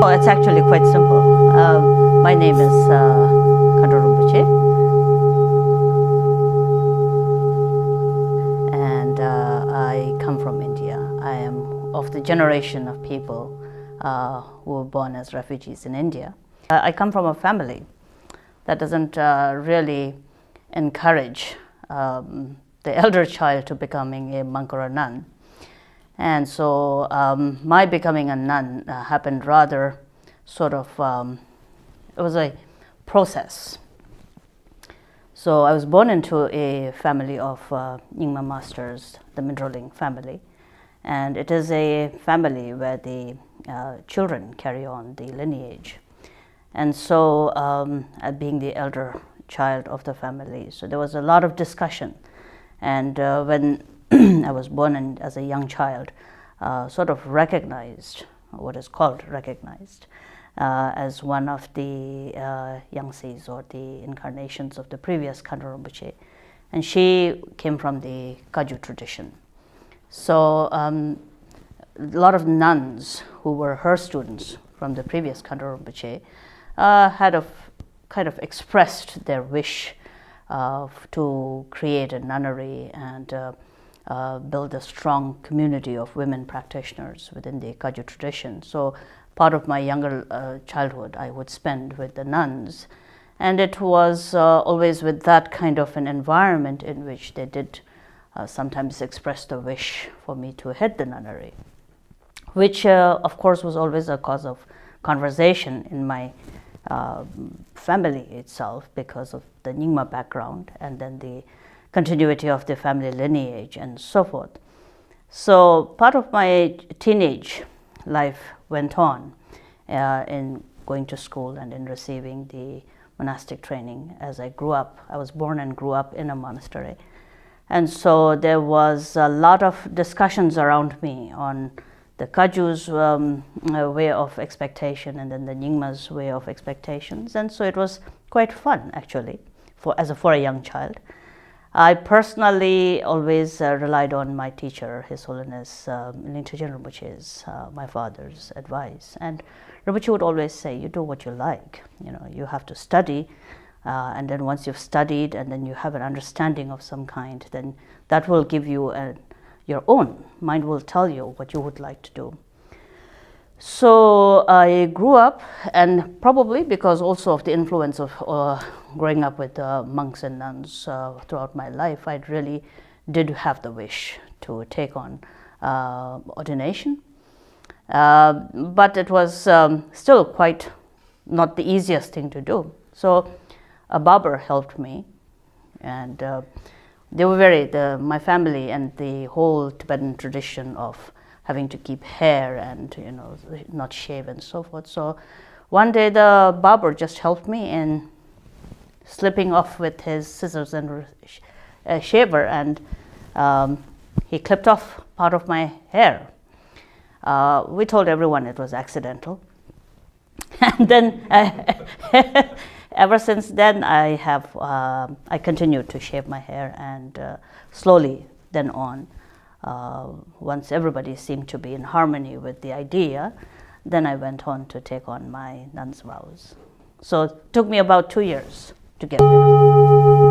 Oh, it's actually quite simple. My name is Khandro Rinpoche, and I come from India. I am of the generation of people who were born as refugees in India. I come from a family that doesn't really encourage the elder child to becoming a monk or a nun. And so my becoming a nun happened rather sort of, it was a process. So I was born into a family of Nyingma masters, the Mindrolling family. And it is a family where the children carry on the lineage. And so being the elder child of the family, so there was a lot of discussion. And when I was born as a young child, sort of recognized, what is called recognized, as one of the Yangtze's or the incarnations of the previous Khandro Rinpoche. And she came from the Kagyu tradition. So a lot of nuns who were her students from the previous Khandro Rinpoche had kind of expressed their wish to create a nunnery and build a strong community of women practitioners within the Kagyu tradition. So part of my younger childhood I would spend with the nuns, and it was always with that kind of an environment in which they did sometimes express the wish for me to head the nunnery, which of course was always a cause of conversation in my family itself because of the Nyingma background and then the continuity of the family lineage and so forth. So part of my teenage life went on in going to school and in receiving the monastic training as I grew up. I was born and grew up in a monastery. And so there was a lot of discussions around me on the Kagyu's way of expectation and then the Nyingma's way of expectations. And so it was quite fun actually for a young child. I personally always relied on my teacher, His Holiness Eminence Rinpoche's, my father's advice. And Rinpoche would always say, you do what you like. You know, you have to study, and then once you've studied and then you have an understanding of some kind, then that will give you your own. Mind will tell you what you would like to do. So I grew up, and probably because also of the influence of growing up with monks and nuns throughout my life, I really did have the wish to take on ordination. But it was still quite not the easiest thing to do. So a barber helped me, and they were my family and the whole Tibetan tradition of having to keep hair and not shave and so forth. So one day the barber just helped me in slipping off with his scissors and shaver, and he clipped off part of my hair. We told everyone it was accidental, and then ever since then I continued to shave my hair, and slowly then on. Once everybody seemed to be in harmony with the idea, then I went on to take on my nun's vows. So it took me about 2 years to get there.